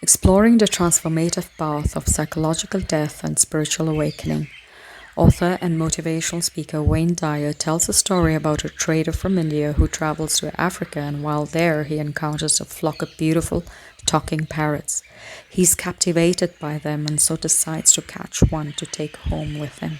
Exploring the transformative path of psychological death and spiritual awakening, author and motivational speaker Wayne Dyer tells a story about a trader from India who travels to Africa, and while there he encounters a flock of beautiful talking parrots. He's captivated by them and so decides to catch one to take home with him.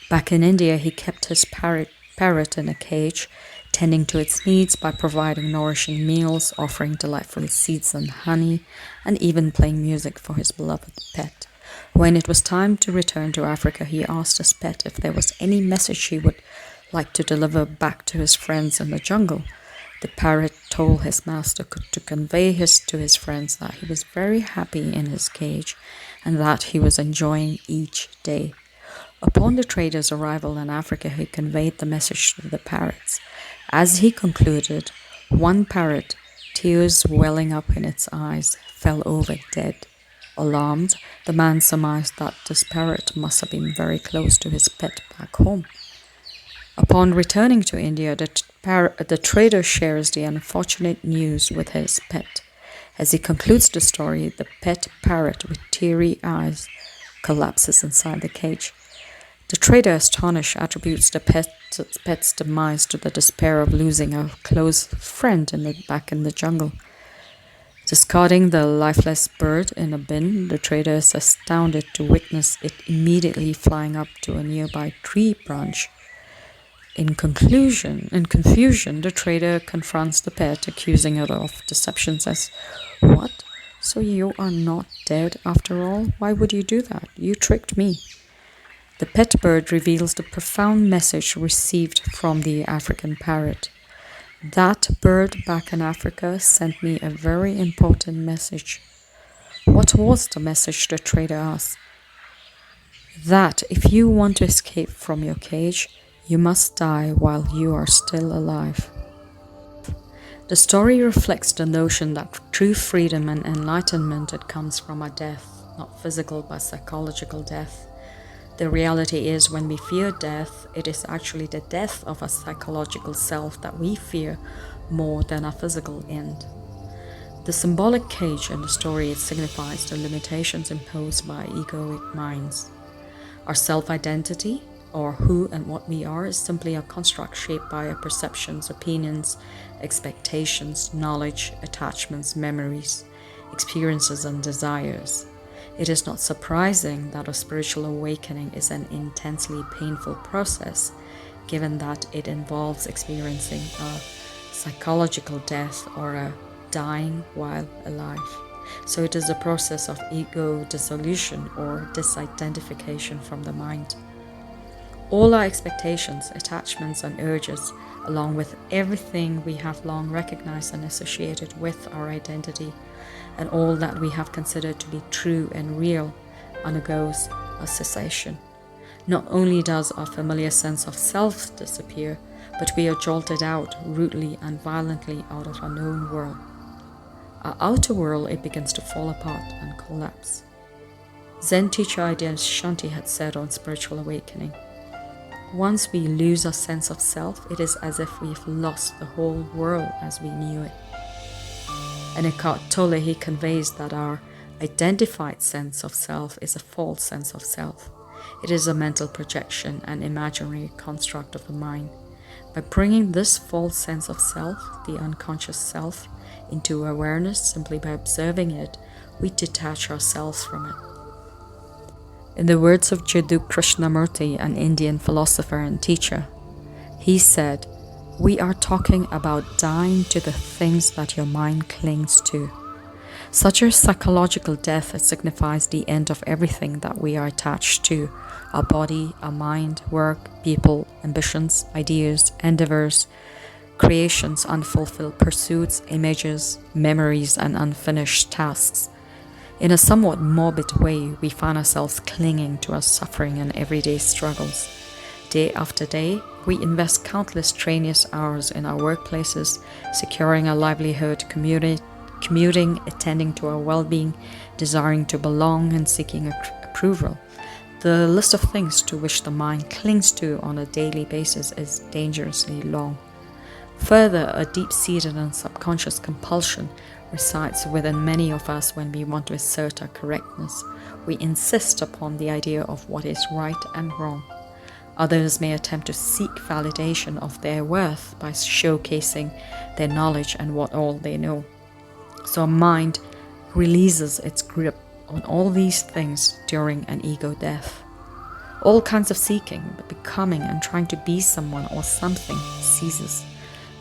Back in India, he kept his parrot in a cage, tending to its needs by providing nourishing meals, offering delightful seeds and honey, and even playing music for his beloved pet. When it was time to return to Africa, he asked his pet if there was any message he would like to deliver back to his friends in the jungle. The parrot told his master to convey to his friends that he was very happy in his cage and that he was enjoying each day. Upon the trader's arrival in Africa, he conveyed the message to the parrots. As he concluded, one parrot, tears welling up in its eyes, fell over dead. Alarmed, the man surmised that this parrot must have been very close to his pet back home. Upon returning to India, the trader shares the unfortunate news with his pet. As he concludes the story, the pet parrot with teary eyes collapses inside the cage. The trader, astonished, attributes the pet's demise to the despair of losing a close friend back in the jungle. Discarding the lifeless bird in a bin, the trader is astounded to witness it immediately flying up to a nearby tree branch. In confusion, the trader confronts the pet, accusing it of deception, says, "What? So you are not dead after all? Why would you do that? You tricked me." The pet bird reveals the profound message received from the African parrot. "That bird back in Africa sent me a very important message." "What was the message?" the trader asked. "That if you want to escape from your cage, you must die while you are still alive." The story reflects the notion that true freedom and enlightenment, it comes from a death, not physical but psychological death. The reality is, when we fear death, it is actually the death of a psychological self that we fear more than a physical end. The symbolic cage in the story, it signifies the limitations imposed by egoic minds. Our self-identity, or who and what we are, is simply a construct shaped by our perceptions, opinions, expectations, knowledge, attachments, memories, experiences, and desires. It is not surprising that a spiritual awakening is an intensely painful process, given that it involves experiencing a psychological death or a dying while alive. So it is a process of ego dissolution or disidentification from the mind. All our expectations, attachments, and urges, along with everything we have long recognized and associated with our identity, and all that we have considered to be true and real, undergoes a cessation. Not only does our familiar sense of self disappear, but we are jolted out rudely and violently out of our known world. Our outer world, it begins to fall apart and collapse. Zen teacher Shanti had said on spiritual awakening, "Once we lose our sense of self, it is as if we've lost the whole world as we knew it." In Eckhart Tolle, he conveys that our identified sense of self is a false sense of self. It is a mental projection and imaginary construct of the mind. By bringing this false sense of self, the unconscious self, into awareness, simply by observing it, we detach ourselves from it. In the words of Jiddu Krishnamurti, an Indian philosopher and teacher, he said, "We are talking about dying to the things that your mind clings to." Such a psychological death, it signifies the end of everything that we are attached to: our body, our mind, work, people, ambitions, ideas, endeavors, creations, unfulfilled pursuits, images, memories, and unfinished tasks. In a somewhat morbid way, we find ourselves clinging to our suffering and everyday struggles. Day after day, we invest countless strenuous hours in our workplaces, securing our livelihood, commuting, attending to our well-being, desiring to belong, and seeking approval. The list of things to which the mind clings to on a daily basis is dangerously long. Further, a deep-seated and subconscious compulsion resides within many of us when we want to assert our correctness. We insist upon the idea of what is right and wrong. Others may attempt to seek validation of their worth by showcasing their knowledge and what all they know. So our mind releases its grip on all these things during an ego death. All kinds of seeking, becoming, and trying to be someone or something ceases.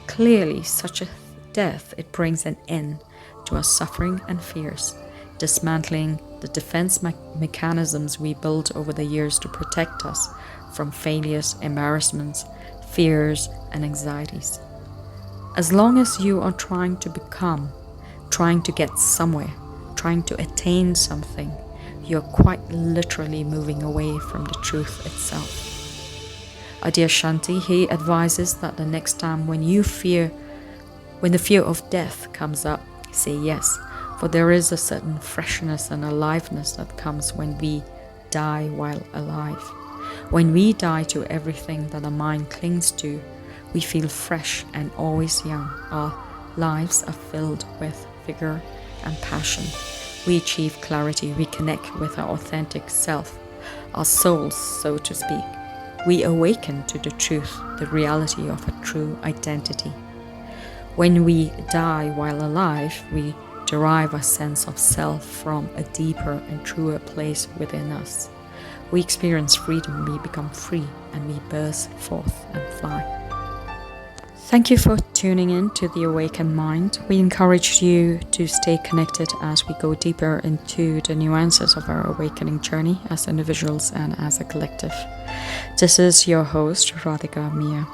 Clearly, such a death, it brings an end to our suffering and fears, dismantling the defense mechanisms we built over the years to protect us from failures, embarrassments, fears, and anxieties. As long as you are trying to become, trying to get somewhere, trying to attain something, you're quite literally moving away from the truth itself. Adyashanti, he advises that the next time when the fear of death comes up, say yes, for there is a certain freshness and aliveness that comes when we die while alive. When we die to everything that our mind clings to, we feel fresh and always young. Our lives are filled with vigor and passion. We achieve clarity, we connect with our authentic self, our souls, so to speak. We awaken to the truth, the reality of a true identity. When we die while alive, we derive a sense of self from a deeper and truer place within us. We experience freedom, we become free, and we burst forth and fly. Thank you for tuning in to The Awakened Mind. We encourage you to stay connected as we go deeper into the nuances of our awakening journey as individuals and as a collective. This is your host, Radhika Mia.